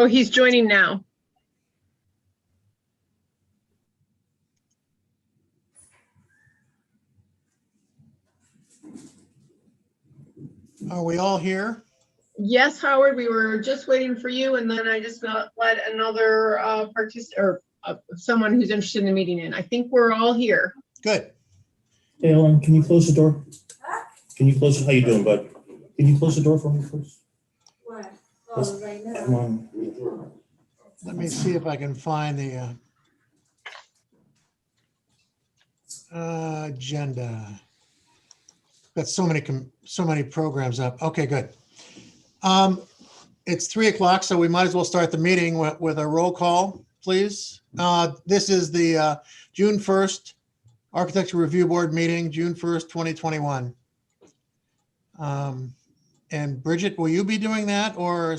Oh, he's joining now. Are we all here? Yes, Howard, we were just waiting for you, and then I just let another someone who's interested in the meeting in. I think we're all here. Good. Hey, Ellen, can you close the door? Can you close it? How you doing, bud? Can you close the door for me first? What? Oh, right now. Come on. Let me see if I can find the agenda. Got so many programs up. Okay, good. It's 3 o'clock, so we might as well start the meeting with a roll call, please. This is the June 1st Architecture Review Board meeting, June 1st, 2021. And Bridget, will you be doing that or?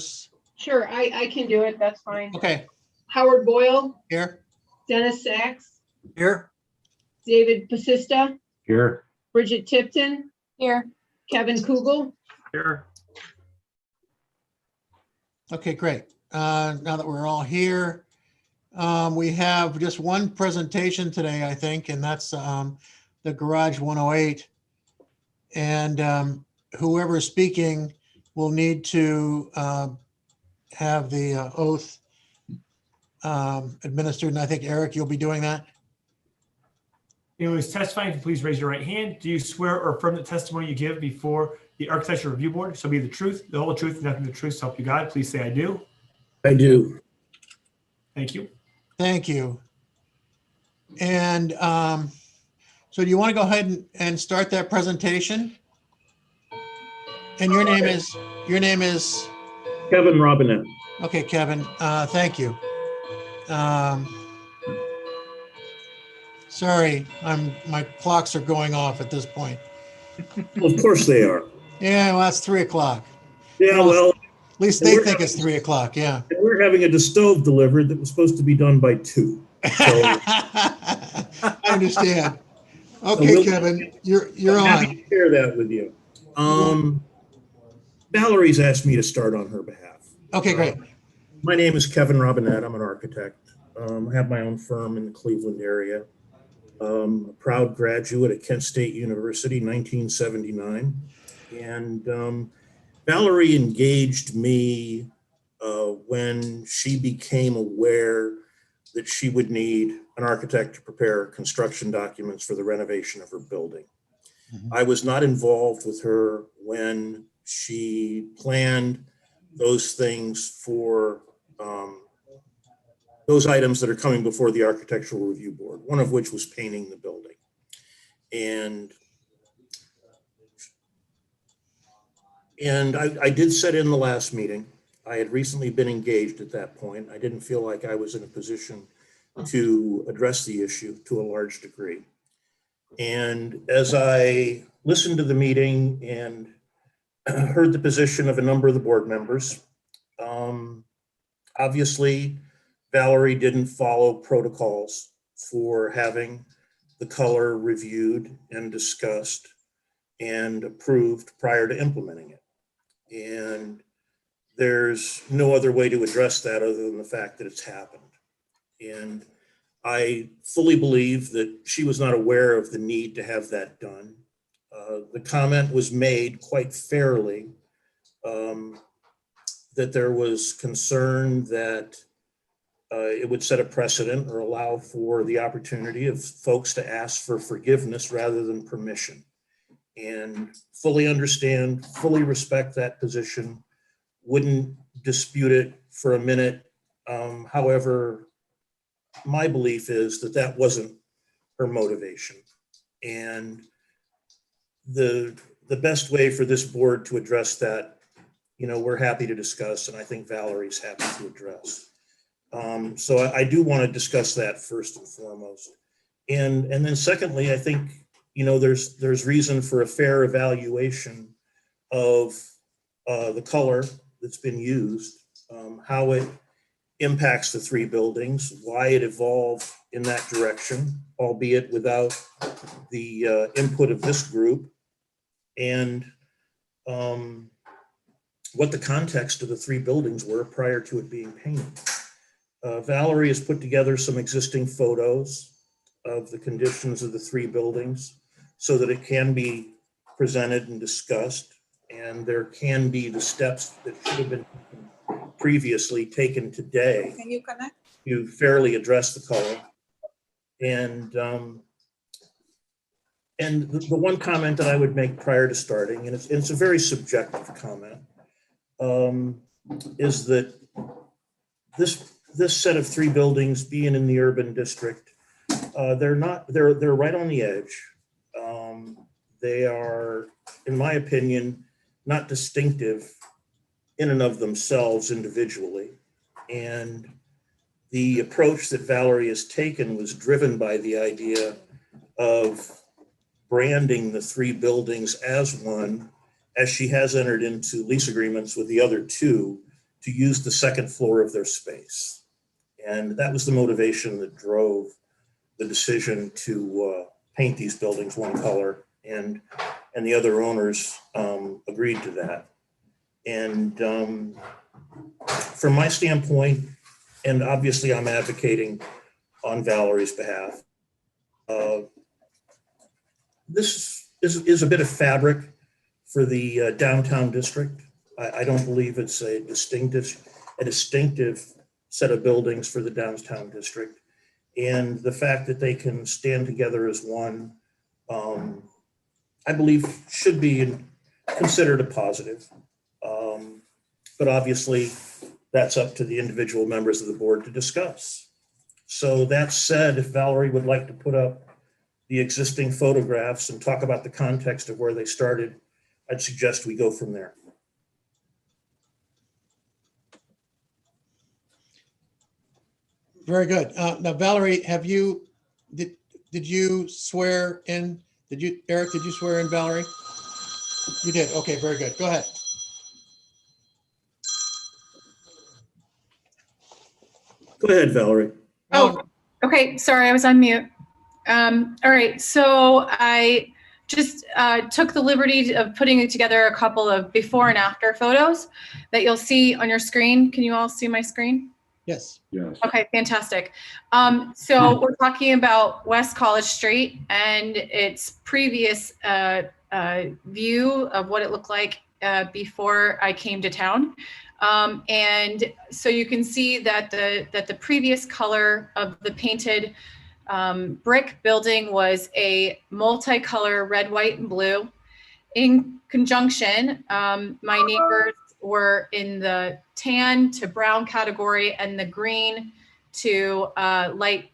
Sure, I can do it. That's fine. Okay, Howard Boyle, here. Dennis Sachs, Here. David Pasista, Here. Bridget Tipton, Here. Kevin Kugel. Here. Okay, great. Now that we're all here, we have just one presentation today, I think, and that's the Garage 108. And whoever's speaking will need to have the oath administered. And I think, Eric, you'll be doing that. Anyone who's testifying, please raise your right hand. Do you swear or affirm the testimony you give before the Architecture Review Board shall be the truth, the whole truth, and nothing but the truth, so help you God? Please say I do. I do. Thank you. Thank you. And so do you want to go ahead and start that presentation? And your name is? Kevin Robinette. Okay, Kevin, thank you. Sorry, my clocks are going off at this point. Of course they are. Yeah, well, that's 3 o'clock. Yeah, well, At least they think it's 3 o'clock, yeah. we're having a stove delivered that was supposed to be done by 2. So I understand. Okay, Kevin, you're I'm happy on. to share that with you. Valerie's asked me to start on her behalf. Okay, great. My name is Kevin Robinette. I'm an architect. I have my own firm in the Cleveland area. A proud graduate at Kent State University, 1979. And Valerie engaged me when she became aware that she would need an architect to prepare construction documents for the renovation of her building. Mhm. I was not involved with her when she planned those things for those items that are coming before the Architectural Review Board, one of which was painting the building. And I did sit in the last meeting. I had recently been engaged at that point. I didn't feel like I was in a position to address the issue to a large degree. And as I listened to the meeting and heard the position of a number of the board members, obviously, Valerie didn't follow protocols for having the color reviewed and discussed and approved prior to implementing it. And there's no other way to address that other than the fact that it's happened. And I fully believe that she was not aware of the need to have that done. The comment was made quite fairly that there was concern that it would set a precedent or allow for the opportunity of folks to ask for forgiveness rather than permission. And fully understand, fully respect that position, wouldn't dispute it for a minute. However, my belief is that that wasn't her motivation. And the best way for this board to address that, we're happy to discuss, and I think Valerie's happy to address. So I do want to discuss that first and foremost. And then secondly, I think, there's reason for a fair evaluation of the color that's been used, how it impacts the 3 buildings, why it evolved in that direction, albeit without the input of this group. And what the context of the three buildings were prior to it being painted. Valerie has put together some existing photos of the conditions of the three buildings so that it can be presented and discussed, and there can be the steps that should have been previously taken today Can you connect? to fairly address the color. And the one comment that I would make prior to starting, and it's a very subjective comment, is that this set of three buildings being in the urban district, they're right on the edge. They are, in my opinion, not distinctive in and of themselves individually. And the approach that Valerie has taken was driven by the idea of branding the three buildings as one, as she has entered into lease agreements with the other two to use the second floor of their space. And that was the motivation that drove the decision to paint these buildings one color, and the other owners agreed to that. And from my standpoint, and obviously I'm advocating on Valerie's behalf, this is a bit of fabric for the downtown district. I don't believe it's a distinctive set of buildings for the downtown district. And the fact that they can stand together as one, I believe should be considered a positive. But obviously that's up to the individual members of the board to discuss. So that said, if Valerie would like to put up the existing photographs and talk about the context of where they started, I'd suggest we go from there. Very good. Now, Valerie, did you swear in? Eric, did you swear in Valerie? You did. Okay, very good. Go ahead. Go ahead, Valerie. Oh, okay. Sorry, I was on mute. All right. So I just took the liberty of putting together a couple of before and after photos that you'll see on your screen. Can you all see my screen? Yes. Yes. Okay, fantastic. So we're talking about West College Street and its previous view of what it looked like before I came to town. And so you can see that the previous color of the painted brick building was a multicolor red, white, and blue. In conjunction, my neighbors were in the tan to brown category and the green to light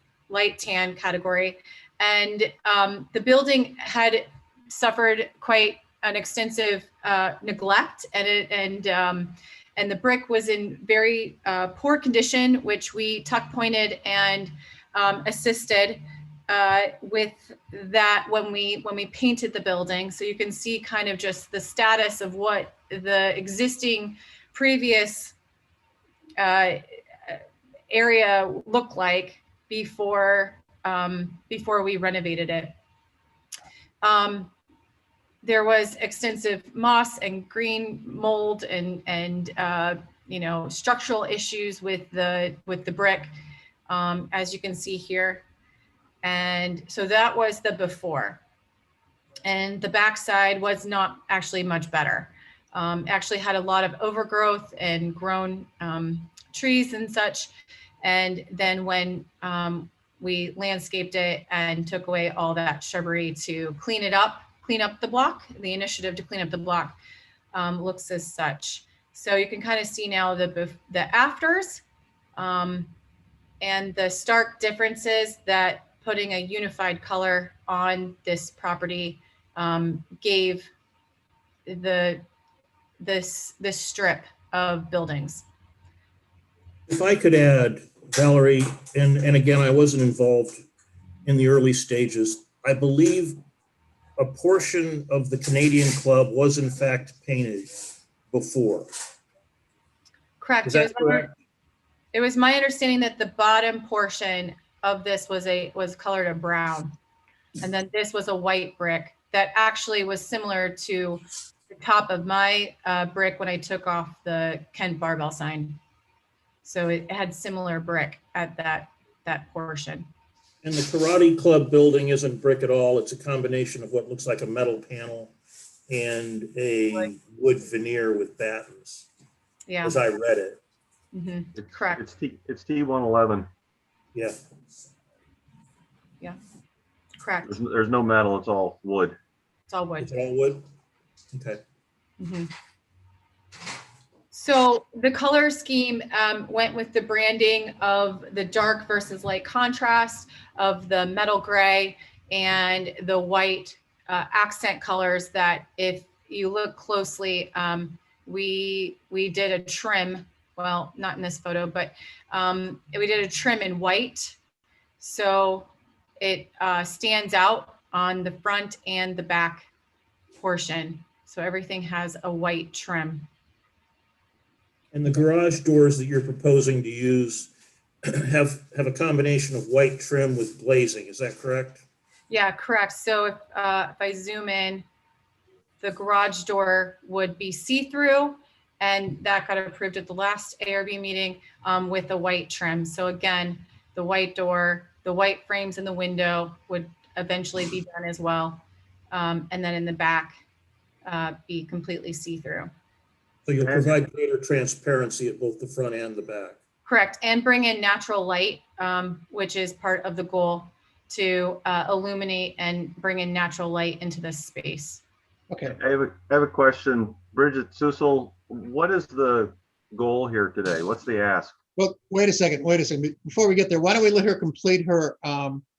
tan category. And the building had suffered quite an extensive neglect, and the brick was in very poor condition, which we tuck pointed and assisted with that when we painted the building. So you can see kind of just the status of what the existing previous area looked like before we renovated it. There was extensive moss and green mold and structural issues with the brick, as you can see here. And so that was the before. And the backside was not actually much better. Actually had a lot of overgrowth and grown trees and such. And then when we landscaped it and took away all that shrubbery to clean up the block, the initiative to clean up the block looks as such. So you can kind of see now the afters and the stark differences that putting a unified color on this property gave this strip of buildings. If I could add, Valerie, and again, I wasn't involved in the early stages. I believe a portion of the Canadian Club was in fact painted before. Correct. Is that correct? It was my understanding that the bottom portion of this was colored a brown, and then this was a white brick that actually was similar to the top of my brick when I took off the Kent barbell sign. So it had similar brick at that portion. And the Karate Club building isn't brick at all. It's a combination of what looks like a metal panel and a wood veneer with battens, Yeah. as I read it. Mhm. It's, Correct. It's T111. Yeah. Correct. There's no metal. It's all wood. It's all wood. It's all wood? Okay. Mhm. So the color scheme went with the branding of the dark versus light contrast of the metal gray and the white accent colors that if you look closely, we did a trim, well, not in this photo, but we did a trim in white. So it stands out on the front and the back portion. So everything has a white trim. And the garage doors that you're proposing to use have a combination of white trim with glazing, is that correct? Yeah, correct. So if I zoom in, the garage door would be see-through, and that got approved at the last ARB meeting with a white trim. So again, the white door, the white frames in the window would eventually be done as well. And then in the back, be completely see-through. So you'll provide greater transparency at both the front and the back. Correct. And bring in natural light, which is part of the goal to illuminate and bring in natural light into this space. Okay. I have a question. Bridget Susel, what is the goal here today? What's the ask? Well, wait a second. Before we get there, why don't we let her complete her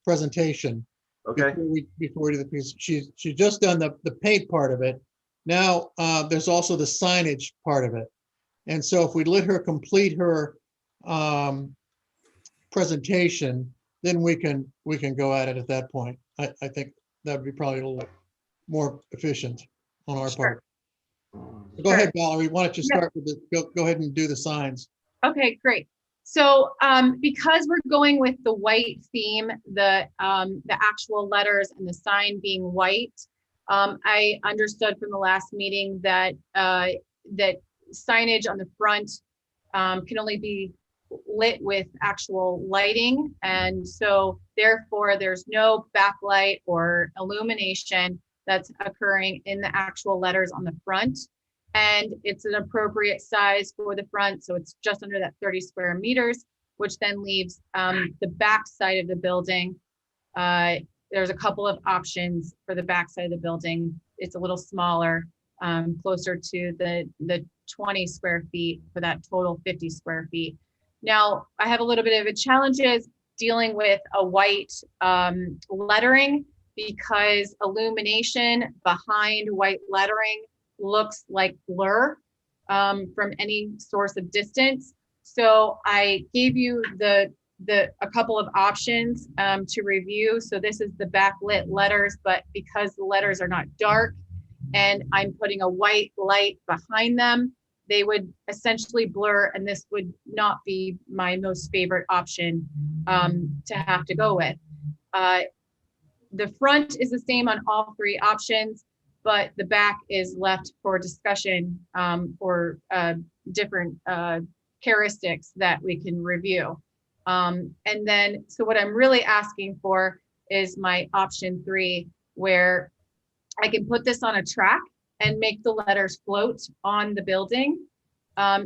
presentation? Okay. Before we do the piece, she's just done the paint part of it. Now, there's also the signage part of it. And so if we let her complete her presentation, then we can go at it at that point. I think that would be probably a little more efficient on our part. Go ahead, Valerie. Why don't you start with go ahead and do the signs. Okay, great. So because we're going with the white theme, the actual letters and the sign being white, I understood from the last meeting that that signage on the front can only be lit with actual lighting. And so therefore there's no backlight or illumination that's occurring in the actual letters on the front. And it's an appropriate size for the front. So it's just under that 30 square meters, which then leaves the back side of the building. There's a couple of options for the back side of the building. It's a little smaller, closer to the 20 square feet for that total 50 square feet. Now, I have a little bit of a challenges dealing with a white lettering because illumination behind white lettering looks like blur from any source of distance. So I gave you a couple of options to review. So this is the backlit letters, but because the letters are not dark and I'm putting a white light behind them, they would essentially blur, and this would not be my most favorite option to have to go with. The front is the same on all three options, but the back is left for discussion for different characteristics that we can review. And then, so what I'm really asking for is my option 3, where I can put this on a track and make the letters float on the building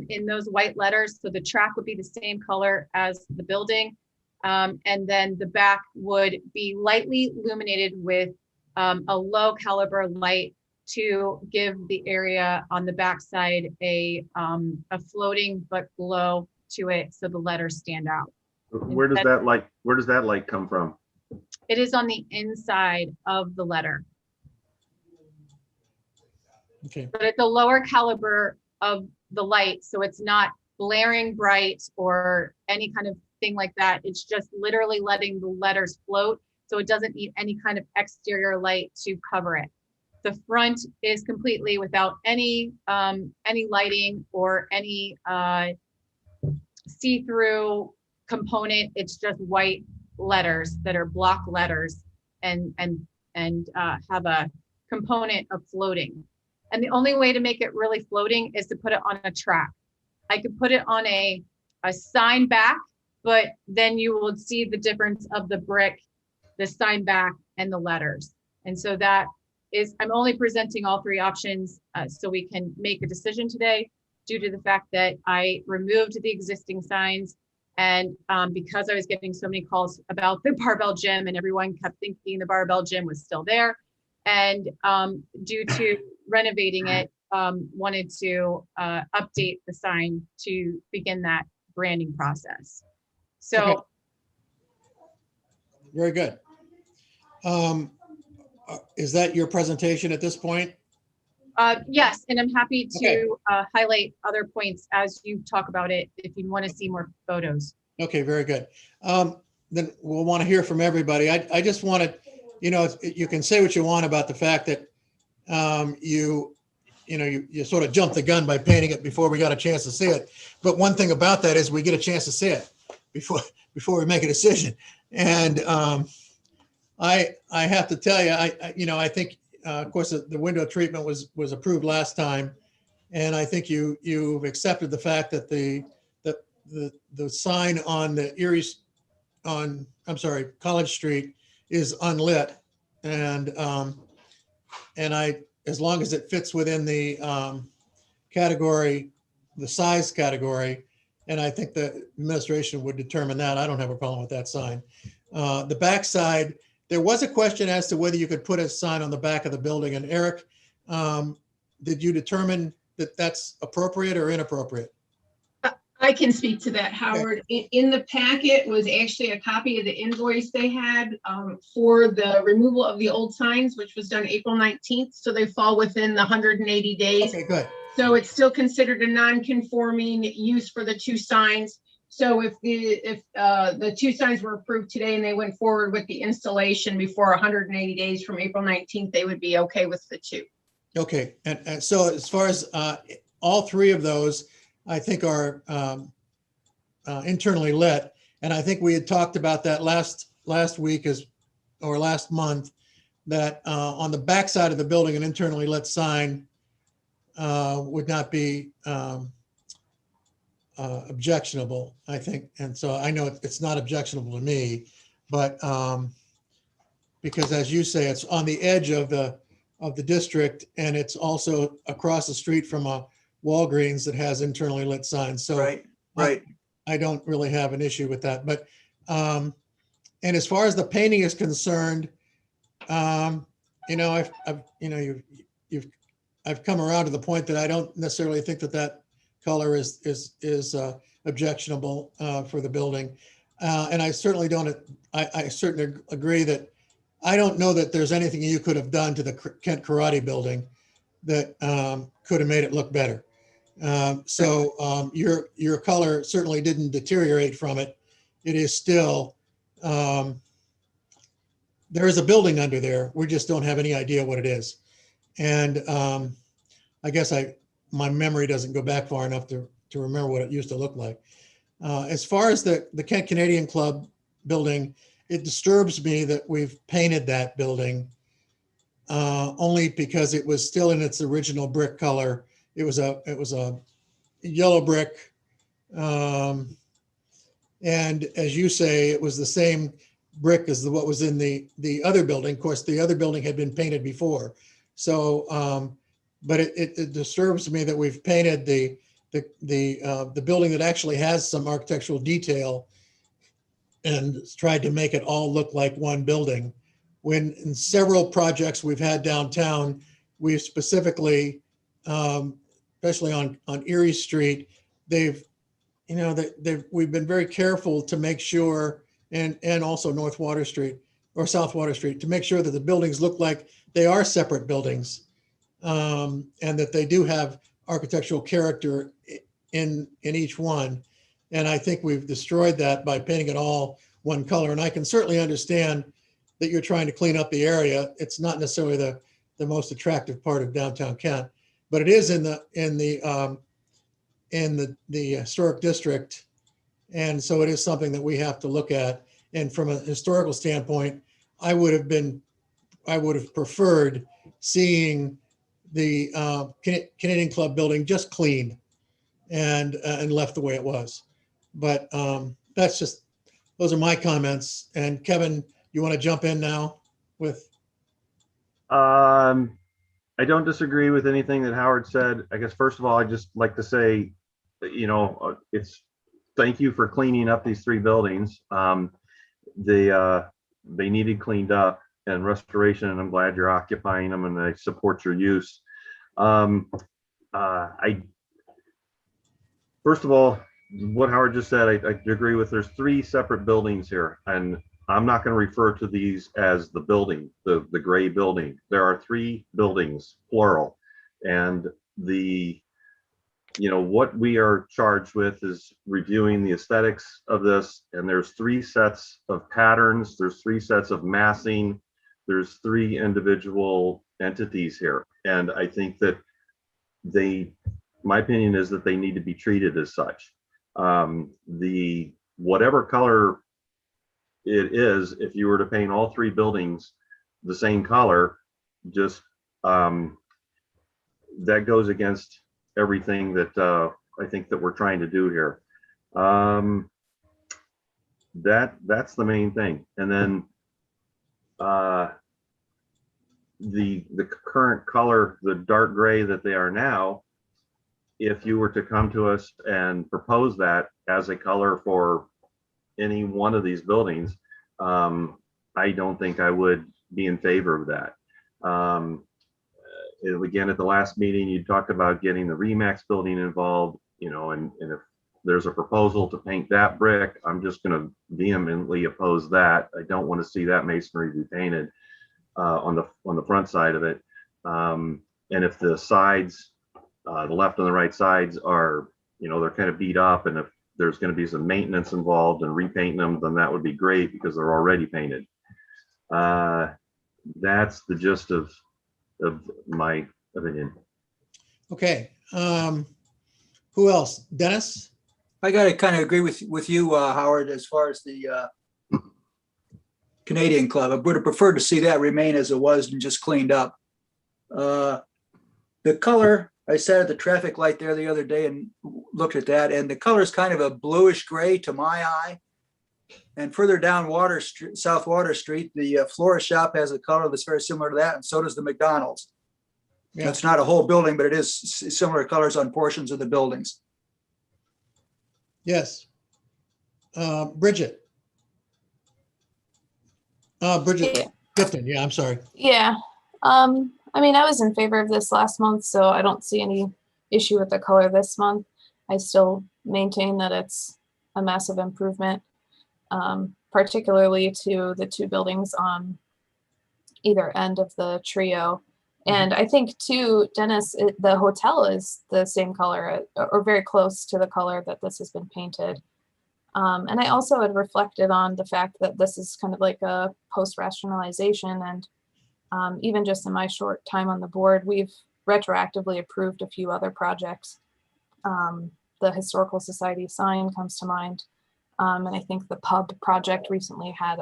in those white letters. So the track would be the same color as the building. And then the back would be lightly illuminated with a low caliber light to give the area on the backside a floating but glow to it, so the letters stand out. Where does that light come from? It is on the inside of the letter. Okay. But it's a lower caliber of the light, so it's not blaring bright or any kind of thing like that. It's just literally letting the letters float, so it doesn't need any kind of exterior light to cover it. The front is completely without any lighting or any see-through component. It's just white letters that are block letters and have a component of floating. And the only way to make it really floating is to put it on a track. I could put it on a sign back, but then you will see the difference of the brick, the sign back, and the letters. And so that is, I'm only presenting all three options so we can make a decision today due to the fact that I removed the existing signs. And because I was getting so many calls about the barbell gym and everyone kept thinking the barbell gym was still there. And due to renovating it, wanted to update the sign to begin that branding process. So. Okay. Very good. Is that your presentation at this point? Yes, and I'm happy to Okay. highlight other points as you talk about it if you want to see more photos. Okay, very good. Then we'll want to hear from everybody. I just wanted, you can say what you want about the fact that you sort of jumped the gun by painting it before we got a chance to see it. But one thing about that is we get a chance to see it before we make a decision. And I have to tell you, I think, of course, the window treatment was approved last time, and I think you've accepted the fact that the sign on the College Street is unlit, and as long as it fits within the category, the size category, and I think the administration would determine that. I don't have a problem with that sign. The back side, there was a question as to whether you could put a sign on the back of the building. And Eric, did you determine that that's appropriate or inappropriate? I can speak to that, Howard. In the packet was actually a copy of the invoice they had for the removal of the old signs, which was done April 19th. So they fall within the 180 days. Okay, good. So it's still considered a non-conforming use for the two signs. So if the two signs were approved today and they went forward with the installation before 180 days from April 19th, they would be okay with the two. Okay, and so as far as all three of those, I think are internally lit, and I think we had talked about that last week or last month, that on the back side of the building, an internally lit sign would not be objectionable, I think. And so I know it's not objectionable to me, but because as you say, it's on the edge of the district, and it's also across the street from a Walgreens that has internally lit signs. So Right. I don't really have an issue with that. But and as far as the painting is concerned, I've come around to the point that I don't necessarily think that color is objectionable for the building, and I certainly don't. I certainly agree that I don't know that there's anything you could have done to the Kent Karate building that could have made it look better. So your color certainly didn't deteriorate from it. It is still, there is a building under there. We just don't have any idea what it is. And I guess my memory doesn't go back far enough to remember what it used to look like. As far as the Kent Canadian Club building, it disturbs me that we've painted that building only because it was still in its original brick color. It was a yellow brick. And as you say, it was the same brick as what was in the other building. Of course, the other building had been painted before. So, but it disturbs me that we've painted the building that actually has some architectural detail and tried to make it all look like one building. When in several projects we've had downtown, we've specifically, especially on Erie Street, we've been very careful to make sure, and also North Water Street or South Water Street, to make sure that the buildings look like they are separate buildings, and that they do have architectural character in each one. And I think we've destroyed that by painting it all one color. And I can certainly understand that you're trying to clean up the area. It's not necessarily the most attractive part of downtown Kent, but it is in the historic district. And so it is something that we have to look at. And from a historical standpoint, I would have preferred seeing the Canadian Club building just cleaned and left the way it was. But those are my comments. And Kevin, you want to jump in now with? I don't disagree with anything that Howard said. I guess, first of all, I'd just like to say, thank you for cleaning up these three buildings. They needed cleaned up and restoration, and I'm glad you're occupying them, and I support your use. First of all, what Howard just said, I agree with. There's three separate buildings here, and I'm not going to refer to these as the building, the gray building. There are three buildings, plural, and what we are charged with is reviewing the aesthetics of this, and there's three sets of patterns, there's three sets of massing, there's three individual entities here, and I think that my opinion is that they need to be treated as such. Whatever color it is, if you were to paint all three buildings the same color, just that goes against everything that I think that we're trying to do here. That's the main thing. And then the current color, the dark gray that they are now, if you were to come to us and propose that as a color for any one of these buildings, I don't think I would be in favor of that. Again, at the last meeting, you talked about getting the Remax building involved, and if there's a proposal to paint that brick, I'm just going to vehemently oppose that. I don't want to see that masonry be painted on the front side of it. And if the sides, the left and the right sides are, they're kind of beat up, and if there's going to be some maintenance involved and repainting them, then that would be great because they're already painted. That's the gist of my opinion. Okay. Who else? Dennis? I got to kind of agree with you, Howard, as far as the Canadian Club. I would have preferred to see that remain as it was and just cleaned up. The color, I sat at the traffic light there the other day and looked at that, and the color is kind of a bluish gray to my eye. And further down South Water Street, the florist shop has a color that's very similar to that, and so does the McDonald's. Yeah. It's not a whole building, but it is similar colors on portions of the buildings. Yes. Bridget. Bridget Yeah. Gifton. Yeah, I'm sorry. Yeah. I mean, I was in favor of this last month, so I don't see any issue with the color this month. I still maintain that it's a massive improvement, particularly to the two buildings on either end of the trio. And I think too, Dennis, the hotel is the same color or very close to the color that this has been painted. And I also had reflected on the fact that this is kind of like a post-rationalization, and even just in my short time on the board, we've retroactively approved a few other projects. The Historical Society sign comes to mind. And I think the pub project recently had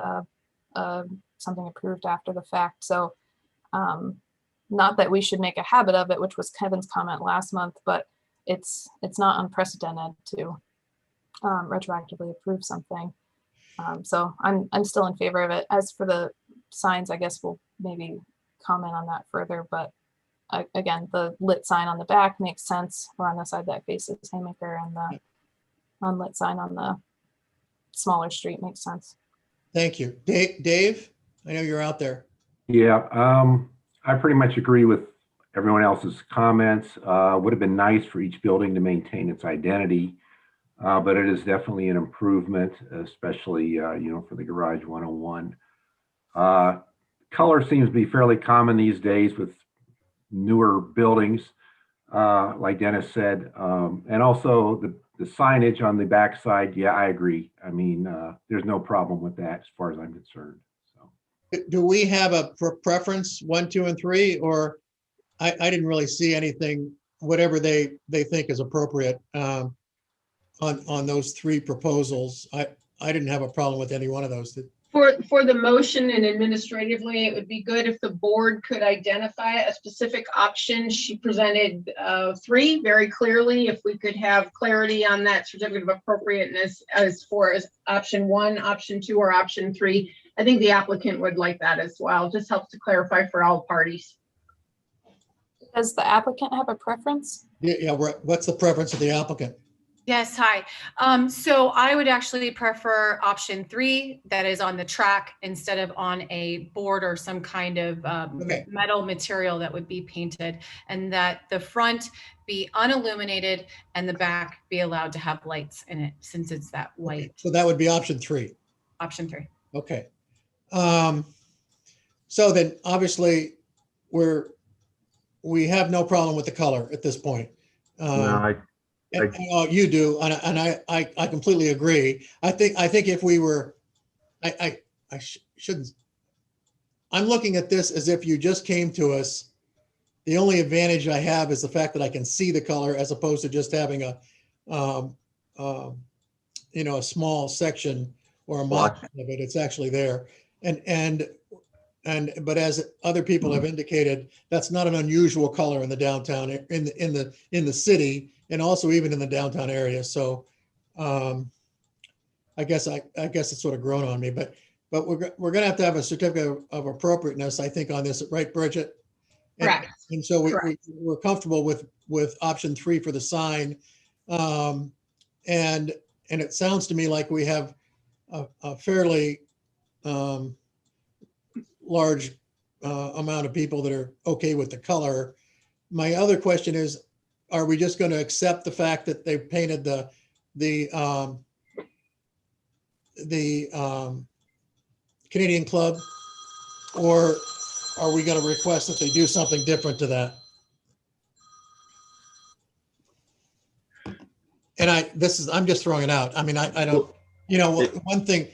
something approved after the fact. So not that we should make a habit of it, which was Kevin's comment last month, but it's not unprecedented to retroactively approve something. So I'm still in favor of it. As for the signs, I guess we'll maybe comment on that further, but again, the lit sign on the back makes sense. We're on the side that faces Haymaker, and the unlit sign on the smaller street makes sense. Thank you. Dave, I know you're out there. Yeah, I pretty much agree with everyone else's comments. Would have been nice for each building to maintain its identity, but it is definitely an improvement, especially for the Garage 101. Color seems to be fairly common these days with newer buildings, like Dennis said, and also the signage on the backside. Yeah, I agree. I mean, there's no problem with that as far as I'm concerned. Do we have a preference 1, 2, and 3, or I didn't really see anything, whatever they think is appropriate on those three proposals. I didn't have a problem with any one of those. For the motion and administratively, it would be good if the board could identify a specific option. She presented 3 very clearly. If we could have clarity on that certificate of appropriateness as far as option 1, option 2, or option 3, I think the applicant would like that as well. Just helps to clarify for all parties. Does the applicant have a preference? Yeah, what's the preference of the applicant? Yes, hi. So I would actually prefer option 3, that is on the track instead of on a board or some kind of Okay. metal material that would be painted, and that the front be unilluminated and the back be allowed to have lights in it, since it's that white. So that would be option 3. Option 3. Okay. So then obviously we have no problem with the color at this point. No, And you do, and I completely agree. I think if we were, shouldn't. I'm looking at this as if you just came to us. The only advantage I have is the fact that I can see the color, as opposed to just having a, a small section or a mock of it. It's actually there, but as other people have indicated, that's not an unusual color in the downtown, in the city, and also even in the downtown area. So I guess it's sort of grown on me, but we're going to have a certificate of appropriateness, I think, on this, right, Bridget? Correct. And so we're comfortable with option 3 for the sign. And it sounds to me like we have a fairly large amount of people that are okay with the color. My other question is, are we just going to accept the fact that they've painted the Canadian Club, or are we going to request that they do something different to that? And I'm just throwing it out. I mean, I don't, one thing,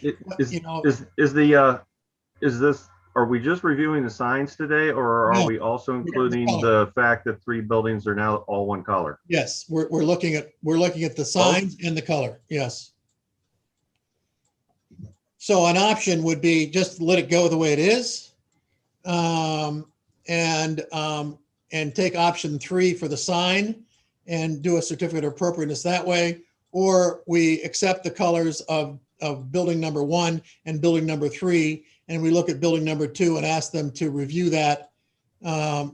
are we just reviewing the signs today, or are we also including the fact that 3 buildings are now all one color? Yes, we're looking at the signs and the color. Yes. So an option would be just let it go the way it is, and take option 3 for the sign and do a certificate of appropriateness that way, or we accept the colors of building number 1 and building number 3, and we look at building number 2 and ask them to review that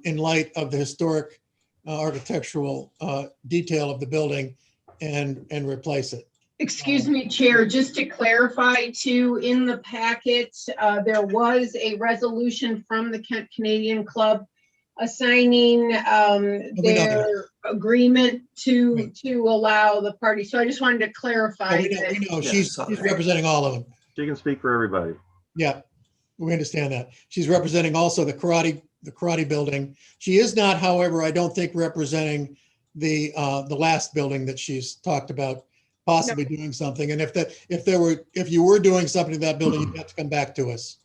in light of the historic architectural detail of the building and replace it. Excuse me, Chair, just to clarify too, in the packet, there was a resolution from the Canadian Club assigning their agreement to allow the party. So I just wanted to clarify. We know she's representing all of them. She can speak for everybody. Yeah, we understand that. She's representing also the karate building. She is not, however, I don't think, representing the last building that she's talked about possibly doing something. And if you were doing something to that building, you'd have to come back to us.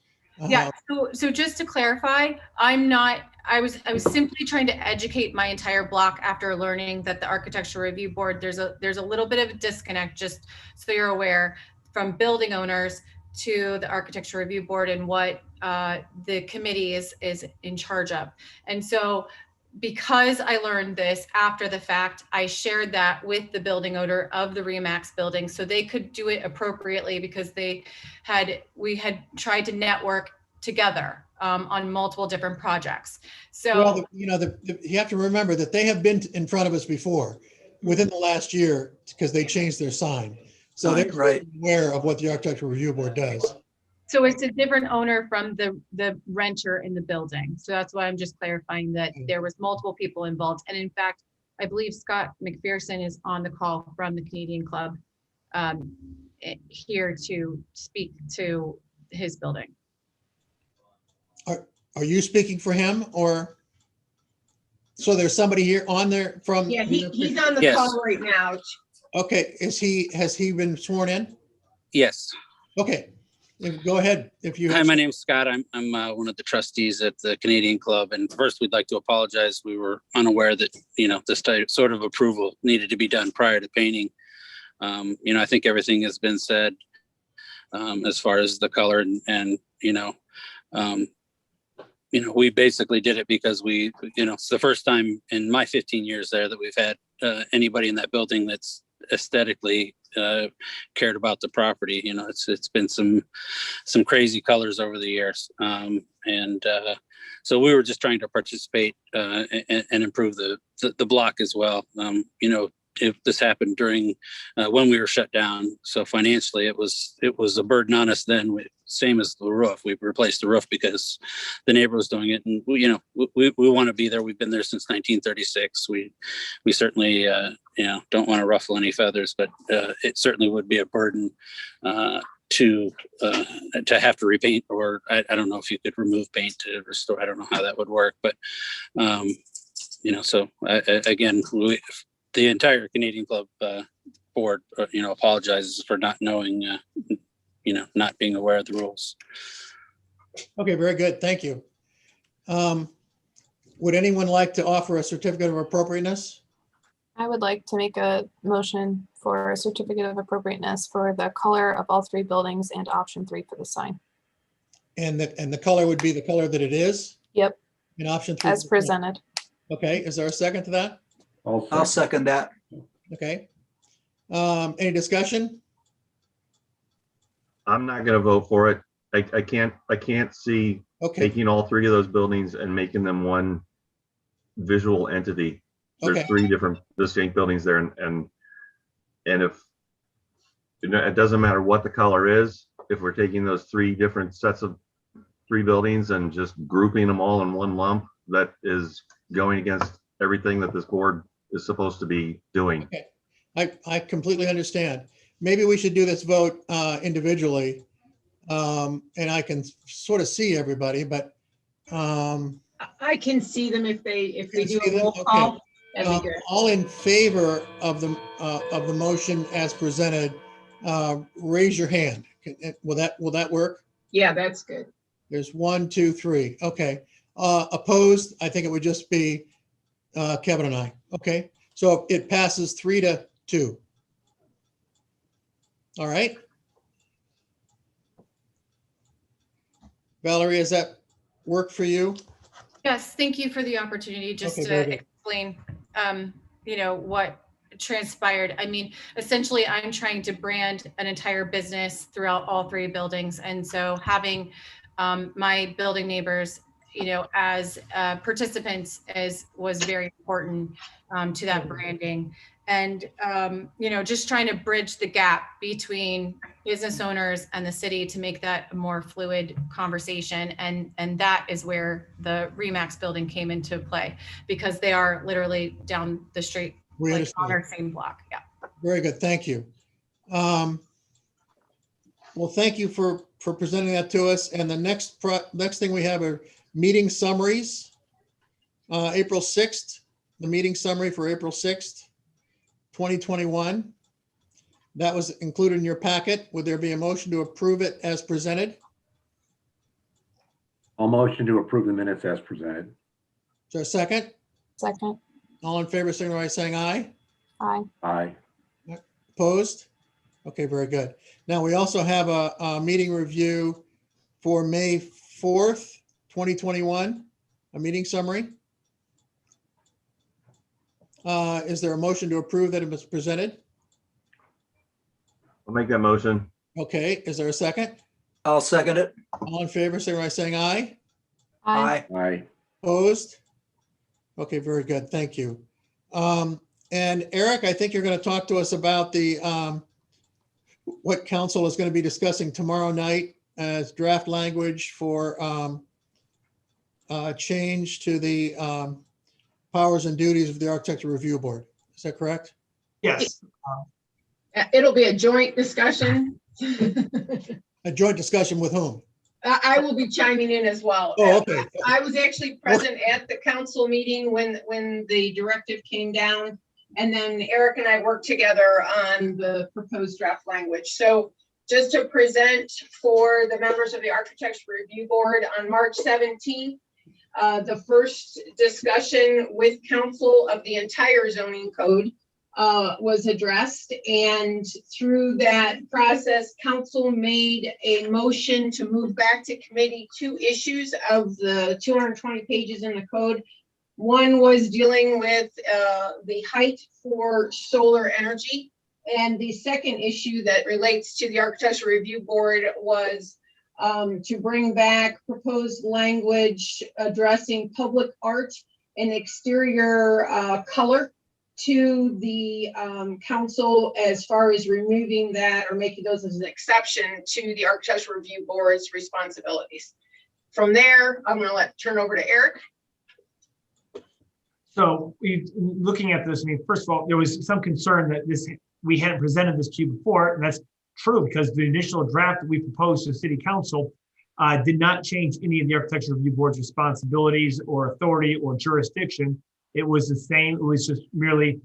Yeah. So just to clarify, I was simply trying to educate my entire block after learning that the Architecture Review Board, there's a little bit of a disconnect, just so you're aware, from building owners to the Architecture Review Board and what the committee is in charge of. And so because I learned this after the fact, I shared that with the building owner of the Remax building so they could do it appropriately, because we had tried to network together on multiple different projects. So, well, you have to remember that they have been in front of us before within the last year, because they changed their sign. So they're aware of what the Architectural Review Board does. So it's a different owner from the renter in the building. So that's why I'm just clarifying that there was multiple people involved. And in fact, I believe Scott McPherson is on the call from the Canadian Club here to speak to his building. Are you speaking for him, or? So there's somebody here on there from? Yeah, he's on the call right now. Okay, has he been sworn in? Yes. Okay. Go ahead. If you. Hi, my name's Scott. I'm one of the trustees at the Canadian Club. And first, we'd like to apologize. We were unaware that, this sort of approval needed to be done prior to painting. I think everything has been said. as far as the color and we basically did it because it's the first time in my 15 years there that we've had anybody in that building that's aesthetically cared about the property. It's been some crazy colors over the years. So we were just trying to participate and improve the block as well. If this happened during when we were shut down, so financially it was a burden on us then. Same as the roof, we replaced the roof because the neighbor was doing it, and we want to be there. We've been there since 1936. We certainly don't want to ruffle any feathers, but it certainly would be a burden to have to repaint, or I don't know if you could remove paint to restore. I don't know how that would work, but so again, the entire Canadian Club board, apologizes for not knowing, not being aware of the rules. Okay, very good. Thank you. Would anyone like to offer a certificate of appropriateness? I would like to make a motion for a certificate of appropriateness for the color of all 3 buildings and option 3 for the sign. And the color would be the color that it is? Yep, In option 3? as presented. Okay, is there a second to that? I'll second that. Okay. Any discussion? I'm not gonna vote for it. I can't see Okay, taking all 3 of those buildings and making them one visual entity. There's Okay. 3 different distinct buildings there, and if it doesn't matter what the color is, if we're taking those 3 different sets of 3 buildings and just grouping them all in one lump, that is going against everything that this board is supposed to be doing. I completely understand. Maybe we should do this vote individually. And I can sort of see everybody, but I can see them if we can do see a them? roll call. Okay. That'd be good. all in favor of the motion as presented, raise your hand. Will that work? Yeah, that's good. There's 1, 2, 3. Okay. Opposed, I think it would just be Kevin and I. Okay. So it passes 3-2. All right. Valerie, does that work for you? Yes, thank you for the opportunity just Okay, very to good. explain, what transpired. I mean, essentially, I'm trying to brand an entire business throughout all 3 buildings. And so having my building neighbors, as participants was very important to that branding. And, just trying to bridge the gap between business owners and the city to make that a more fluid conversation. And that is where the Remax building came into play, because they are literally down the street, We like understand. on our same block. Yeah. Very good. Thank you. Well, thank you for presenting that to us. And the next thing we have are meeting summaries. April 6th, the meeting summary for April 6th, 2021. That was included in your packet. Would there be a motion to approve it as presented? I'll motion to approve the minutes as presented. Is there a second? Second. All in favor, signify by saying aye. Aye. Aye. Opposed? Okay, very good. Now, we also have a meeting review for May 4th, 2021, a meeting summary. Is there a motion to approve that it was presented? I'll make that motion. Okay, is there a second? I'll second it. All in favor, signify by saying aye. Aye. Aye. Opposed? Okay, very good. Thank you. And Eric, I think you're going to talk to us about what council is going to be discussing tomorrow night as draft language for change to the powers and duties of the Architecture Review Board. Is that correct? Yes. It'll be a joint discussion. A joint discussion with whom? I will be chiming in as well. Oh, okay. I was actually present at the council meeting when the directive came down. And then Eric and I worked together on the proposed draft language. So just to present for the members of the Architecture Review Board on March 17th, the first discussion with council of the entire zoning code was addressed. And through that process, council made a motion to move back to committee 2 issues of the 220 pages in the code. One was dealing with the height for solar energy. And the second issue that relates to the Architectural Review Board was to bring back proposed language addressing public art and exterior color to the council as far as removing that or making those as an exception to the Architectural Review Board's responsibilities. From there, I'm going to turn over to Eric. So looking at this, I mean, first of all, there was some concern that we hadn't presented this to you before, and that's true because the initial draft that we proposed to City Council did not change any of the Architectural Review Board's responsibilities or authority or jurisdiction. It was the same. It was just merely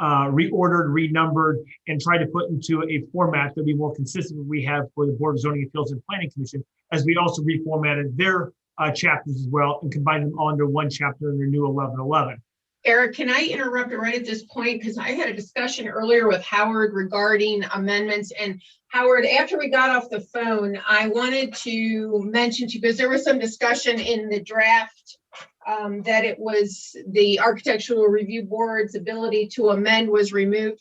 reordered, renumbered, and tried to put into a format that would be more consistent with what we have for the Board of Zoning Appeals and Planning Commission, as we also reformatted their chapters as well and combined them all under one chapter in their new 1111. Eric, can I interrupt right at this point? Because I had a discussion earlier with Howard regarding amendments. And Howard, after we got off the phone, I wanted to mention to you, because there was some discussion in the draft that it was the Architectural Review Board's ability to amend was removed.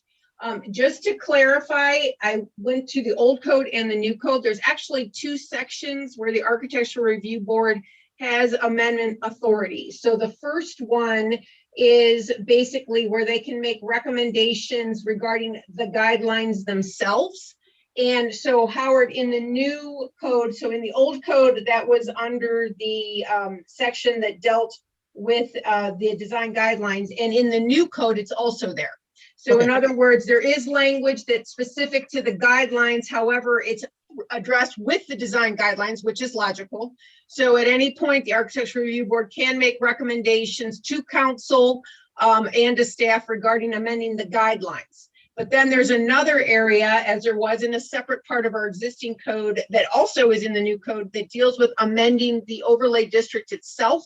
Just to clarify, I went to the old code and the new code. There's actually 2 sections where the Architectural Review Board has amendment authority. So the first one is basically where they can make recommendations regarding the guidelines themselves. And so Howard, in the new code, so in the old code, that was under the section that dealt with the design guidelines. And in the new code, it's also there. So in other words, there is language that's specific to the guidelines. However, it's addressed with the design guidelines, which is logical. So at any point, the Architectural Review Board can make recommendations to council and to staff regarding amending the guidelines. But then there's another area, as there was in a separate part of our existing code that also is in the new code, that deals with amending the overlay district itself.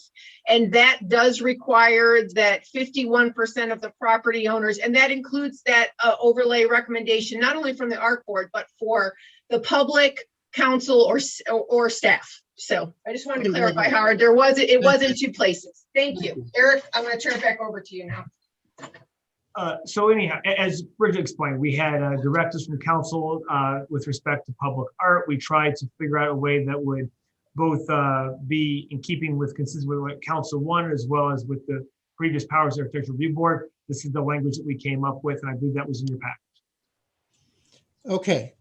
And that does require that 51% of the property owners, and that includes that overlay recommendation, not only from the ARC board, but for the public, council, or staff. So I just wanted to clarify, Howard, it was in 2 places. Thank you. Eric, I'm going to turn it back over to you now. So anyhow, as Bridget explained, we had directives from council with respect to public art. We tried to figure out a way that would both be in keeping with consistent with what council wanted, as well as with the previous powers of the Architectural Review Board. This is the language that we came up with, and I believe that was in your package. Okay.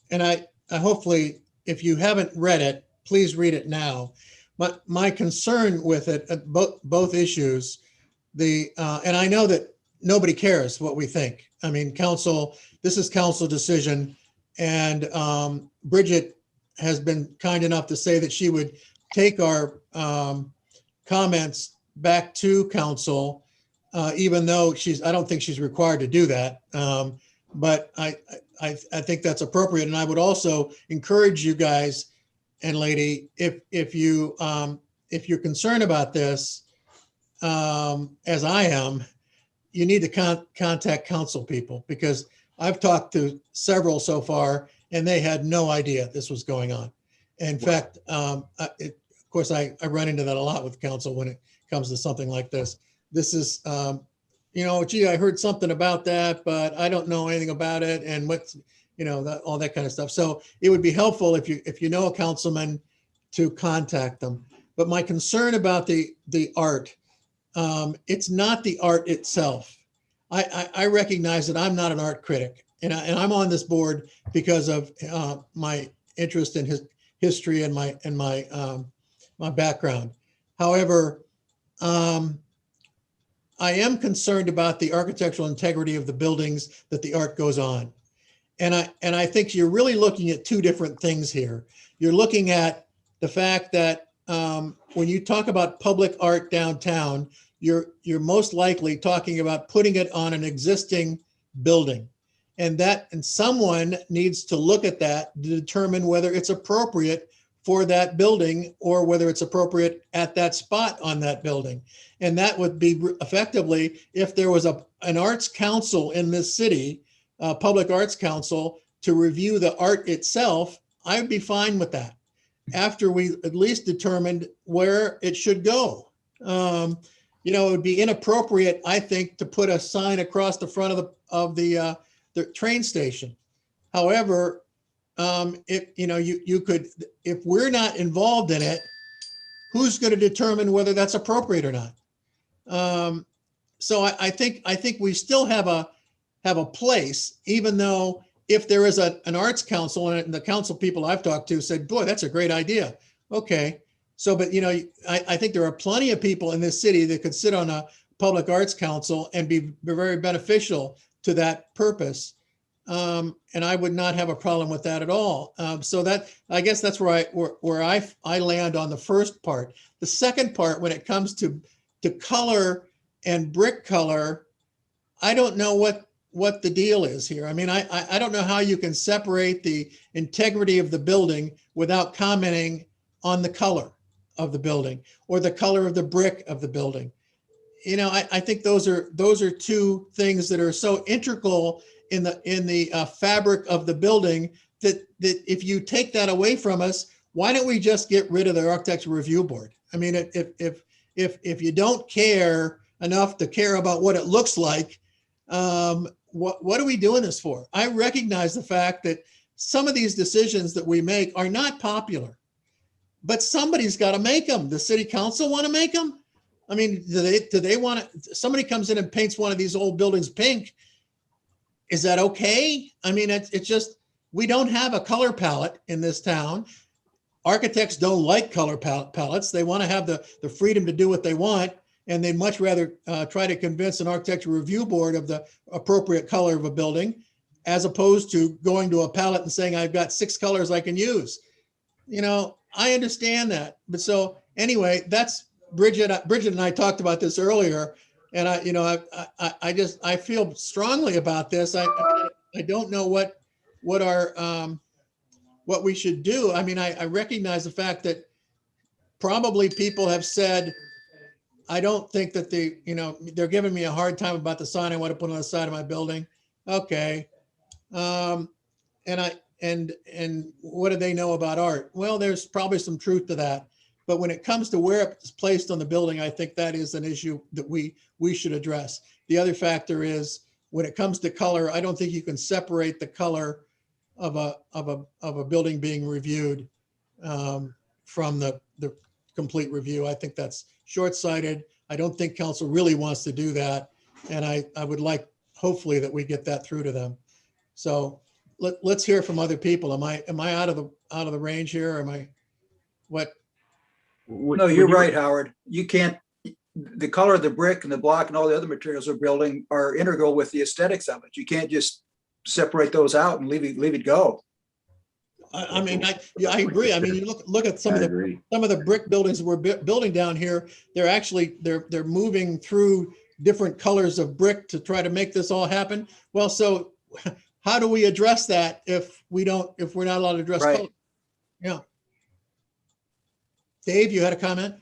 And I hopefully, if you haven't read it, please read it now. But my concern with it, both issues, and I know that nobody cares what we think. I mean, this is council decision, and Bridget has been kind enough to say that she would take our comments back to council, even though I don't think she's required to do that. But I think that's appropriate. And I would also encourage you guys and lady, if you're concerned about this, as I am, you need to contact council people, because I've talked to several so far and they had no idea this was going on. In fact, of course, I run into that a lot with council when it comes to something like this. This is, gee, I heard something about that, but I don't know anything about it. And what's, all that kind of stuff. So it would be helpful if you know a councilman to contact them. But my concern about the art, it's not the art itself. I recognize that I'm not an art critic, and I'm on this board because of my interest in his history and my background. However, I am concerned about the architectural integrity of the buildings that the art goes on. And I think you're really looking at 2 different things here. You're looking at the fact that when you talk about public art downtown, you're most likely talking about putting it on an existing building. And someone needs to look at that to determine whether it's appropriate for that building, or whether it's appropriate at that spot on that building. And that would be effectively, if there was an arts council in this city, a public arts council, to review the art itself, I would be fine with that, after we at least determined where it should go. You know, it would be inappropriate, I think, to put a sign across the front of the train station. However, you could, if we're not involved in it, who's going to determine whether that's appropriate or not? So I think we still have a place, even though if there is an arts council, and the council people I've talked to said, boy, that's a great idea. Okay. So, but I think there are plenty of people in this city that could sit on a public arts council and be very beneficial to that purpose. And I would not have a problem with that at all. So that, I guess that's where I land on the first part. The second part, when it comes to color and brick color, I don't know what the deal is here. I mean, I don't know how you can separate the integrity of the building without commenting on the color of the building or the color of the brick of the building. I think those are two things that are so integral in the fabric of the building that if you take that away from us, why don't we just get rid of the architecture review board? I mean, if you don't care enough to care about what it looks like, what are we doing this for? I recognize the fact that some of these decisions that we make are not popular, but somebody's got to make them. The city council want to make them? I mean, do they want to, somebody comes in and paints one of these old buildings pink. Is that okay? I mean, it's just, we don't have a color palette in this town. Architects don't like color palettes. They want to have the freedom to do what they want. And they'd much rather try to convince an architecture review board of the appropriate color of a building, as opposed to going to a palette and saying, I've got 6 colors I can use. I understand that. But so anyway, that's Bridget and I talked about this earlier. And I feel strongly about this. I don't know what we should do. I mean, I recognize the fact that probably people have said, I don't think that they're giving me a hard time about the sign I want to put on the side of my building. Okay. And what do they know about art? Well, there's probably some truth to that. But when it comes to where it's placed on the building, I think that is an issue that we should address. The other factor is, when it comes to color, I don't think you can separate the color of a building being reviewed from the complete review. I think that's short-sighted. I don't think council really wants to do that. And I would like, hopefully, that we get that through to them. So let's hear from other people. Am I out of the range here? Or am I, what? No, you're right, Howard. You can't, the color of the brick and the block and all the other materials we're building are integral with the aesthetics of it. You can't just separate those out and leave it go. I mean, I agree. I mean, you look at some of the brick buildings we're building down here. They're actually, they're moving through different colors of brick to try to make this all happen. Well, so how do we address that if we're not allowed to address color? Yeah. Dave, you had a comment?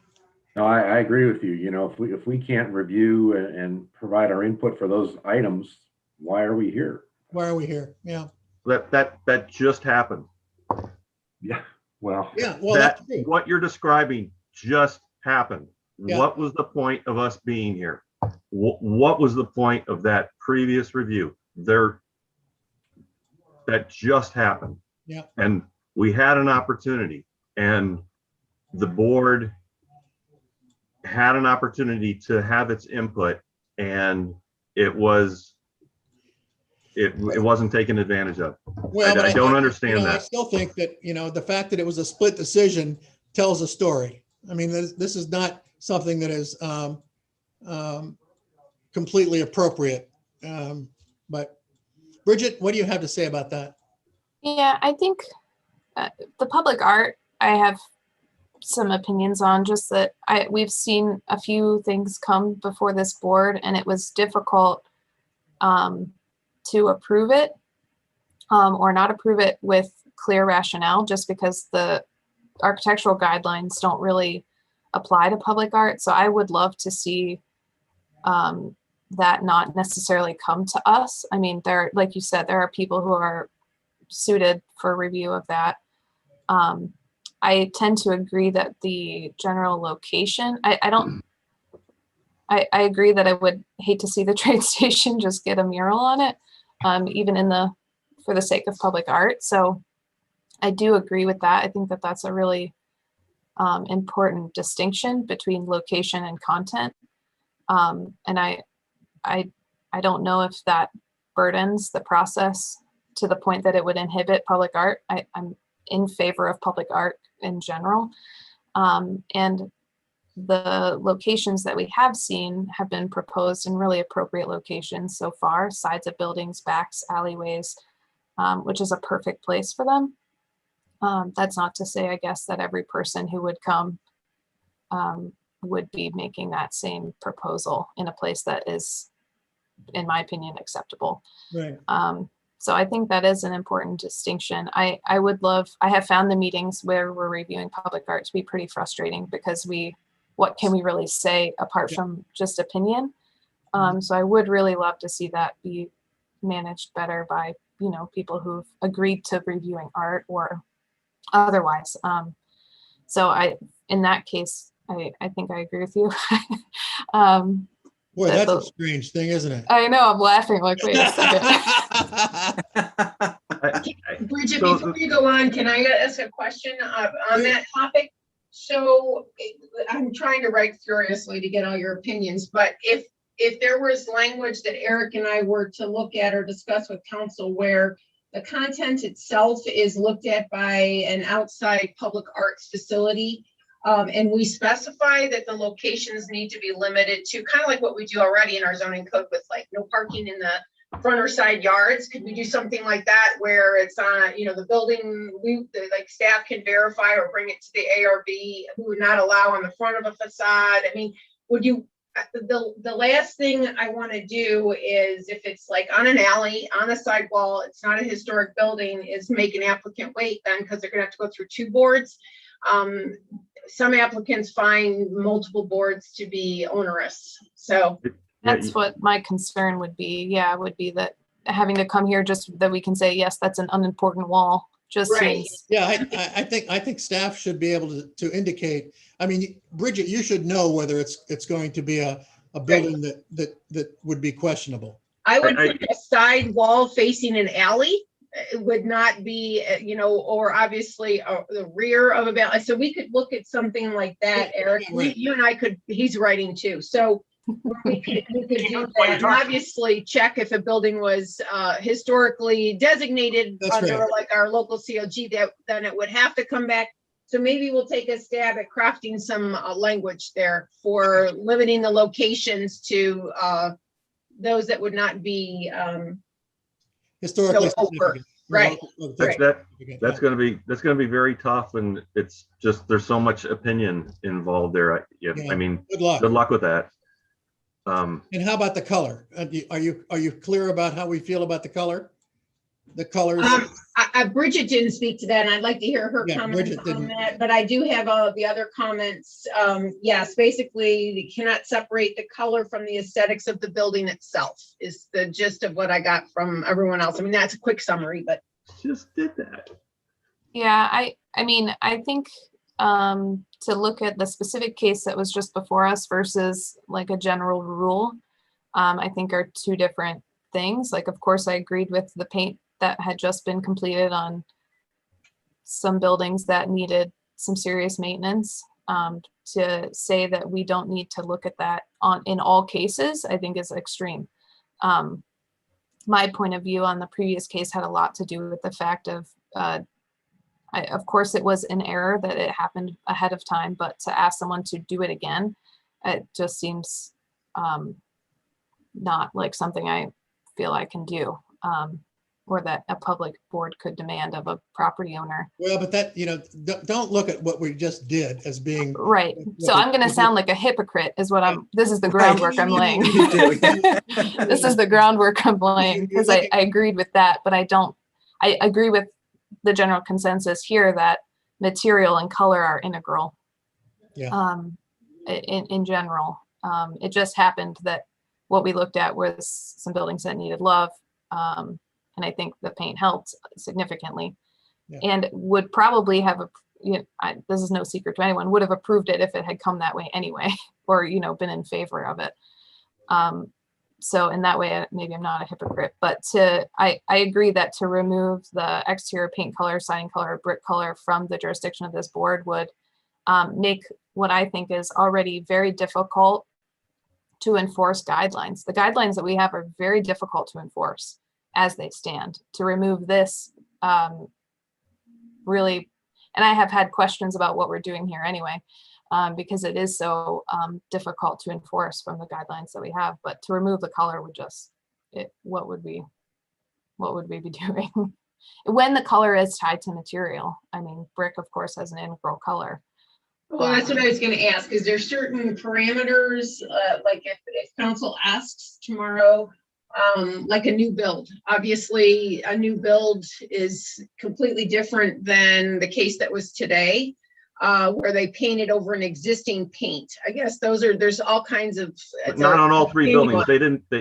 No, I agree with you. If we can't review and provide our input for those items, why are we here? Why are we here? Yeah. That just happened. Yeah. Well. Yeah. Well, what you're describing just happened. Yeah. What was the point of us being here? What was the point of that previous review? That just happened. Yeah. And we had an opportunity, and the board had an opportunity to have its input, and it wasn't taken advantage of. Well, I don't understand that. I still think that, the fact that it was a split decision tells a story. I mean, this is not something that is completely appropriate. But Bridget, what do you have to say about that? Yeah, I think the public art, I have some opinions on, just that we've seen a few things come before this board, and it was difficult to approve it or not approve it with clear rationale, just because the architectural guidelines don't really apply to public art. So I would love to see that not necessarily come to us. I mean, like you said, there are people who are suited for review of that. I tend to agree that the general location, I agree that I would hate to see the train station just get a mural on it, even for the sake of public art. So I do agree with that. I think that that's a really important distinction between location and content. And I don't know if that burdens the process to the point that it would inhibit public art. I'm in favor of public art in general. And the locations that we have seen have been proposed in really appropriate locations so far, sides of buildings, backs, alleyways, which is a perfect place for them. That's not to say, I guess, that every person who would come would be making that same proposal in a place that is, in my opinion, acceptable. Right. So I think that is an important distinction. I have found the meetings where we're reviewing public art to be pretty frustrating because what can we really say apart from just opinion? So I would really love to see that be managed better by, people who've agreed to reviewing art or otherwise. So in that case, I think I agree with you. Boy, that's a strange thing, isn't it? I know, I'm laughing like, wait a second. Bridget, before you go on, can I ask a question on that topic? So I'm trying to write furiously to get all your opinions, but if there was language that Eric and I were to look at or discuss with council where the content itself is looked at by an outside public arts facility, and we specify that the locations need to be limited to kind of like what we do already in our zoning code with like no parking in the front or side yards. Could we do something like that where it's on, the building, like staff can verify or bring it to the ARB, we would not allow on the front of a facade? I mean, the last thing I want to do is if it's like on an alley, on a sidewall, it's not a historic building, is make an applicant wait then because they're gonna have to go through 2 boards. Some applicants find multiple boards to be onerous. So that's what my concern would be. Yeah, would be that having to come here just that we can say, yes, that's an unimportant wall. Just right. seems. Yeah, I think staff should be able to indicate. I mean, Bridget, you should know whether it's going to be a building that would be questionable. I would put a side wall facing an alley. It would not be, or obviously the rear of a building. So we could look at something like that, Eric. Right. You and I could. He's writing too, so we could do that. And obviously, check if a building was historically designated under like our local COG. Then it would have to come back. So maybe we'll take a stab at crafting some language there for limiting the locations to those that would not be historically so significant. Right. That's going to be very tough, and it's just there's so much opinion involved there. I mean, good luck with that. And how about the color? Are you clear about how we feel about the color? The colors. Bridget didn't speak to that, and I'd like to hear her comments on that. But I do have the other comments. Yes, basically, you cannot separate the color from the aesthetics of the building itself. Is the gist of what I got from everyone else. I mean, that's a quick summary, but just did that. Yeah, I mean, I think to look at the specific case that was just before us versus like a general rule, I think are 2 different things. Like, of course, I agreed with the paint that had just been completed on some buildings that needed some serious maintenance. To say that we don't need to look at that in all cases, I think is extreme. My point of view on the previous case had a lot to do with the fact of, of course, it was an error that it happened ahead of time, but to ask someone to do it again, it just seems not like something I feel I can do. Or that a public board could demand of a property owner. Well, but that, don't look at what we just did as being right. So I'm going to sound like a hypocrite is what this is the groundwork I'm laying. This is the groundwork I'm laying because I agreed with that, but I agree with the general consensus here that material and color are integral. Yeah. In general. It just happened that what we looked at was some buildings that needed love. And I think the paint helped significantly. Yeah. And would probably have, this is no secret to anyone, would have approved it if it had come that way anyway, or, been in favor of it. So in that way, maybe I'm not a hypocrite, but I agree that to remove the exterior paint color, siding color, brick color from the jurisdiction of this board would make what I think is already very difficult to enforce guidelines. The guidelines that we have are very difficult to enforce as they stand. To remove this really, and I have had questions about what we're doing here anyway, because it is so difficult to enforce from the guidelines that we have. But to remove the color would just, what would we be doing? When the color is tied to material. I mean, brick, of course, has an integral color. Well, that's what I was going to ask. Is there certain parameters, like if council asks tomorrow, like a new build? Obviously, a new build is completely different than the case that was today, where they painted over an existing paint. I guess there's all kinds of. Not on all three buildings.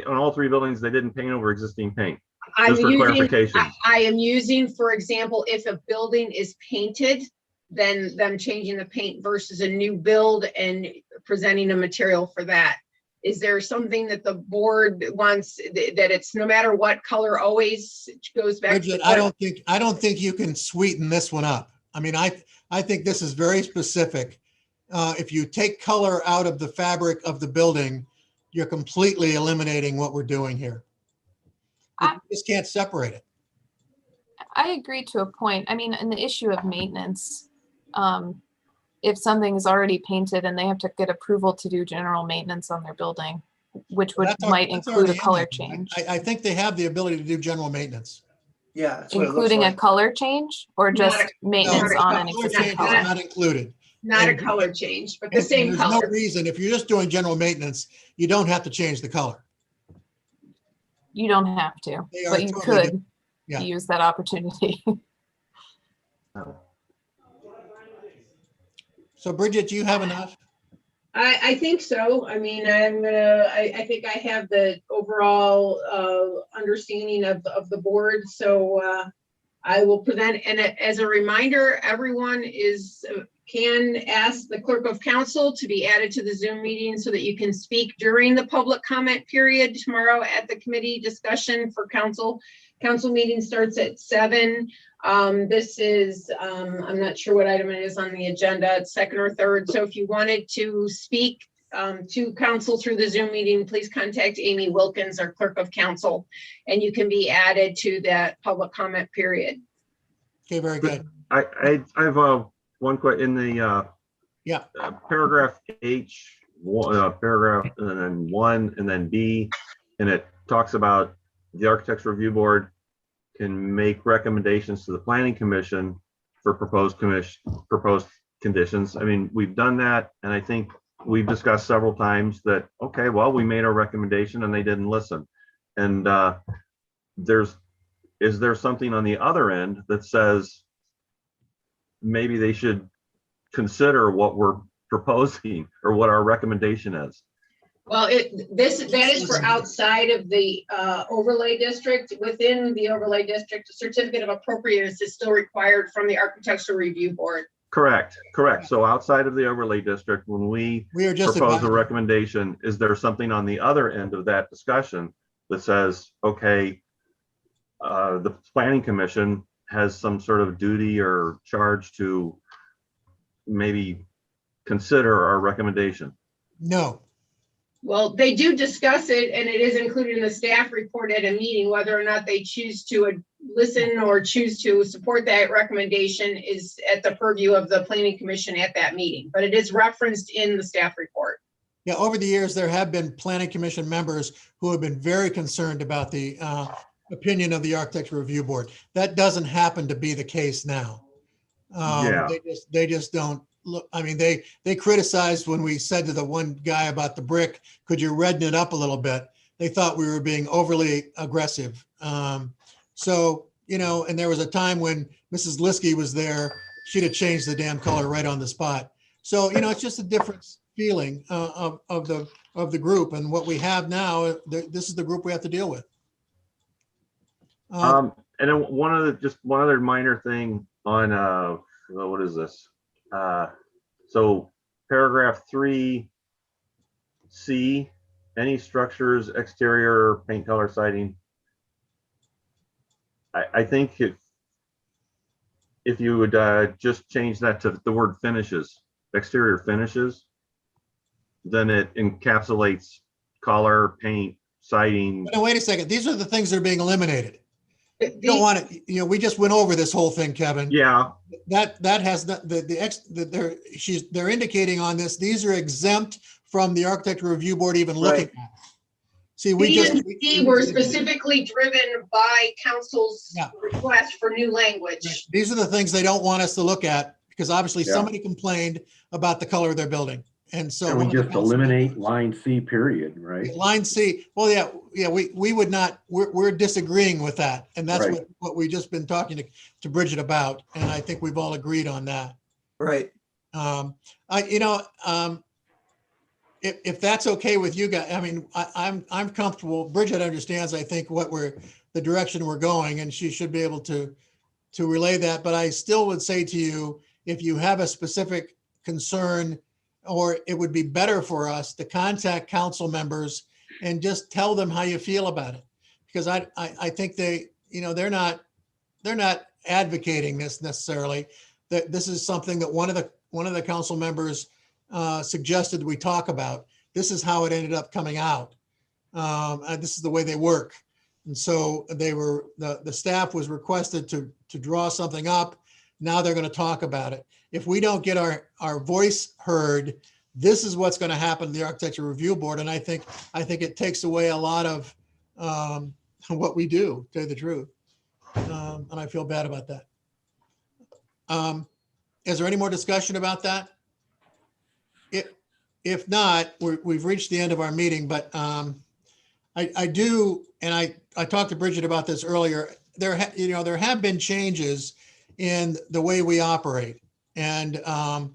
On all three buildings, they didn't paint over existing paint. Just for clarification. I am using, for example, if a building is painted, then them changing the paint versus a new build and presenting a material for that. Is there something that the board wants that it's no matter what color always goes back? Bridget, I don't think you can sweeten this one up. I mean, I think this is very specific. If you take color out of the fabric of the building, you're completely eliminating what we're doing here. You just can't separate it. I agree to a point. I mean, in the issue of maintenance, if something is already painted and they have to get approval to do general maintenance on their building, which might include a color change. I think they have the ability to do general maintenance. Yeah. That's what it looks Including like. a color change or just maintenance on an Color existing change color? is not included. Not a color change, but the And same there's color. no reason, if you're just doing general maintenance, you don't have to change the color. You don't have to, They are but you totally could different. Yeah. use that opportunity. So Bridget, do you have enough? I think so. I mean, I think I have the overall understanding of the board. So I will present, and as a reminder, everyone can ask the clerk of council to be added to the Zoom meeting so that you can speak during the public comment period tomorrow at the committee discussion for council. Council meeting starts at 7. This is, I'm not sure what item it is on the agenda, it's second or third. So if you wanted to speak to council through the Zoom meeting, please contact Amy Wilkins, our clerk of council, and you can be added to that public comment period. Okay, very good. I have one question in the paragraph H, paragraph and then 1 and then B, and it talks about the Architecture Review Board can make recommendations to the Planning Commission for proposed conditions. I mean, we've done that, and I think we've discussed several times that, okay, well, we made our recommendation and they didn't listen. And is there something on the other end that says maybe they should consider what we're proposing or what our recommendation is? Well, that is for outside of the overlay district. Within the overlay district, a certificate of appropriateness is still required from the Architectural Review Board. Correct. So outside of the overlay district, when we are just propose a recommendation, is there something on the other end of that discussion that says, okay, the Planning Commission has some sort of duty or charge to maybe consider our recommendation? No. Well, they do discuss it, and it is included in the staff report at a meeting. Whether or not they choose to listen or choose to support that recommendation is at the purview of the Planning Commission at that meeting, but it is referenced in the staff report. Yeah, over the years, there have been Planning Commission members who have been very concerned about the opinion of the Architecture Review Board. That doesn't happen to be the case now. They just don't look. I mean, they criticized when we said to the one guy about the brick, could you redden it up a little bit? They thought we were being overly aggressive. So, and there was a time when Mrs. Liskey was there she'd have changed the damn color right on the spot. So, you know, it's just a different feeling of the group, and what we have now, this is the group we have to deal with. And then just one other minor thing on, what is this? So paragraph 3C, any structures, exterior, paint color, siding. I think if you would just change that to the word finishes, exterior finishes, then it encapsulates color, paint, siding. No, wait a second. These are the things that are being eliminated. You don't The- want it, you know, we just went over this whole thing, Kevin. Yeah, That has they're indicating on this, these are exempt from the architecture review board even looking Right. at. See, we B just. and C were specifically driven by council's Yeah. request for new language. Right. These are the things they don't want us to look at, because obviously Yeah. somebody complained about the color of their building. And so. Can one we of the just council eliminate members- line C period, right? Line C, well, yeah, we would not, we're disagreeing with that. And that's Right. what we just been talking to Bridget about. And I think we've all agreed on that. Right. If that's okay with you guys, I mean, I'm comfortable. Bridget understands, I think, the direction we're going, and she should be able to relay that. But I still would say to you, if you have a specific concern, or it would be better for us to contact council members and just tell them how you feel about it. Because I think they're not advocating this necessarily, that this is something that one of the council members suggested we talk about. This is how it ended up coming out. And this is the way they work. And so the staff was requested to draw something up. Now they're going to talk about it. If we don't get our voice heard, this is what's going to happen to the architecture review board. And I think it takes away a lot of what we do, to tell you the truth. And I feel bad about that. Is there any more discussion about that? If not, we've reached the end of our meeting, but I do, and I talked to Bridget about this earlier. There have been changes in the way we operate, and a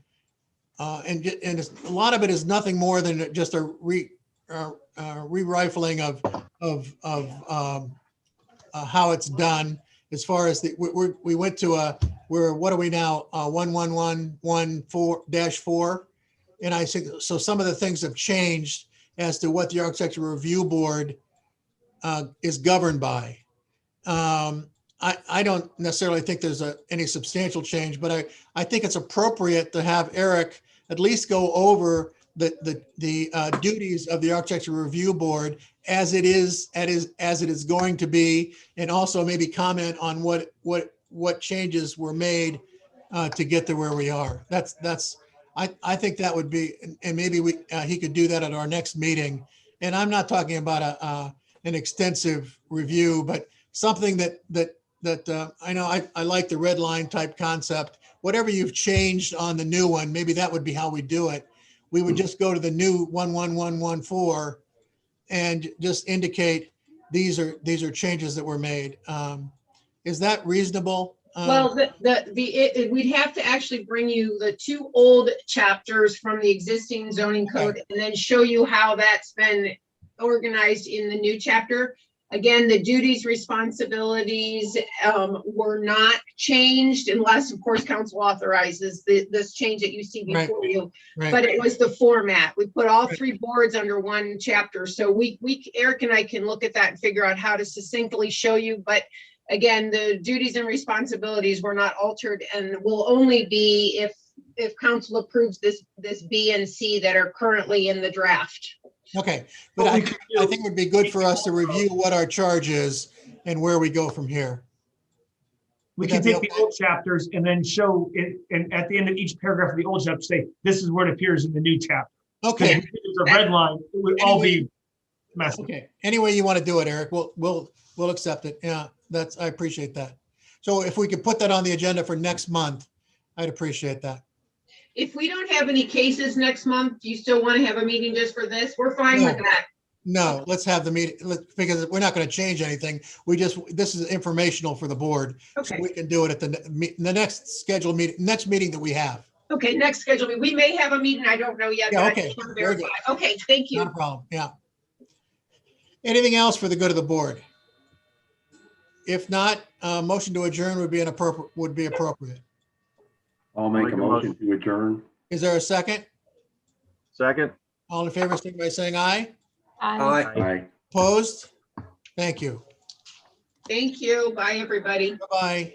lot of it is nothing more than just a re-rifling of how it's done. As far as we went to what are we now, 11114-4, and I think so. Some of the things have changed as to what the architecture review board is governed by. I don't necessarily think there's any substantial change, but I think it's appropriate to have Eric at least go over the duties of the architecture review board as it is going to be, and also maybe comment on what changes were made to get to where we are. I think that would be, and maybe he could do that at our next meeting. And I'm not talking about an extensive review, but something that I know I like the red line type concept. Whatever you've changed on the new one, maybe that would be how we do it. We would just go to the new 11114 and just indicate these are changes that were made. Is that reasonable? Well, we'd have to actually bring you the two old chapters from the existing zoning code and then show you how that's been organized in the new chapter. Again, the duties, responsibilities were not changed unless, of course, council authorizes this change that you see before you. Right. But it was the format. We put all three boards under one chapter. So Eric and I can look at that and figure out how to succinctly show you. But again, the duties and responsibilities were not altered and will only be if council approves this B and C that are currently in the draft. Okay, but I think it would be good for us to review what our charge is and where we go from here. We Would can that be take the okay? old chapters and then show it, and at the end of each paragraph of the old chapter, say, this is where it appears in the new chapter. Okay, If it's a red line, it would all be messy. okay. Any way you want to do it, Eric, we'll accept it. Yeah, I appreciate that. So if we could put that on the agenda for next month, I'd appreciate that. If we don't have any cases next month, do you still want to have a meeting just for this? We're fine with that. No, let's have the meeting, because we're not going to change anything. This is informational for the board. So Okay. we can do it at the next scheduled meeting, next meeting that we have. Okay, next schedule. We may have a meeting. I don't know yet. Yeah, but I okay, just want to very verify. Okay, thank Not you. a problem, yeah. Anything else for the good of the board? If not, motion to adjourn would be appropriate. I'll make a motion to adjourn. Is there a second? Second? All in favor, signify by saying aye. Aye. Aye. Opposed? Thank you. Thank you. Bye, everybody. Bye-bye.